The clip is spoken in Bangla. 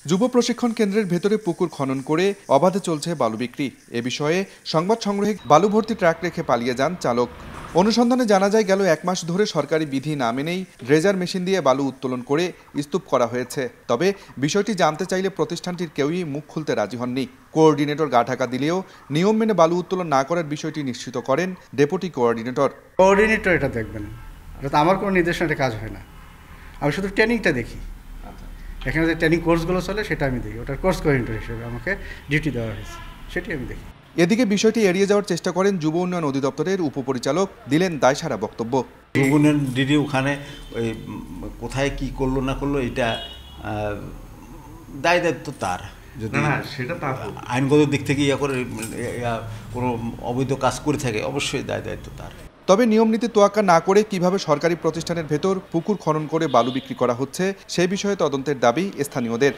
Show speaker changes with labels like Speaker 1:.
Speaker 1: যুব প্রশিক্ষণ কেন্দ্রের ভেতরে পুকুর খনন করে অবাধে চলছে বালু বিক্রি। এ বিষয়ে সংবাদ সংগ্রহে বালু ভর্তি ট্রাক রেখে পালিয়ে যান চালক। অনুসন্ধানে জানা যায়, গেল 1 মাস ধরে সরকারি বিধি না মেনেই ড্রেজার মেশিন দিয়ে বালু উত্তোলন করে স্তূপ করা হয়েছে। তবে বিষয়টি জানতে চাইলে প্রতিষ্ঠানটির কেউই মুখ খুলতে রাজি হননি। কোঅর্ডিনেটর গা ঢাকা দিলেও নিয়ম মেনে বালু উত্তোলন না করার বিষয়টি নিশ্চিত করেন ডেপুটি
Speaker 2: কোঅর্ডিনেটর এটা দেখবেন, এটা তো আমার কোনো নির্দেশনাতে কাজ হয় না। আমি শুধু ট্রেনিংটা দেখি। এখানে যে ট্রেনিং কোর্সগুলো চলে সেটা আমি দেখি, ওটার কোর্স কোঅর্ডিনেটর হিসেবে আমাকে ডিউটি দেওয়া হয়েছে, সেটি আমি দেখি।
Speaker 1: এদিকে বিষয়টি এড়িয়ে যাওয়ার চেষ্টা করেন যুব উন্নয়ন অধিদপ্তরের উপপরিচালক, দিলেন দায়সারা বক্তব্য।
Speaker 3: যুব উন্নয়ন ডিডি ওখানে ওই কোথায় কি করলো না করলো এটা দায় দায়িত্ব তার। যদি
Speaker 1: সেটা তার
Speaker 3: আইনগত দিক থেকে করে কোনো অবৈধ কাজ করে থাকে, অবশ্যই দায় দায়িত্ব তার।
Speaker 1: তবে নিয়ম নীতি তোয়াক্কা না করে কিভাবে সরকারি প্রতিষ্ঠানের ভেতর পুকুর খনন করে বালু বিক্রি করা হচ্ছে সেই বিষয়ে তদন্তের দাবি স্থানীয়দের।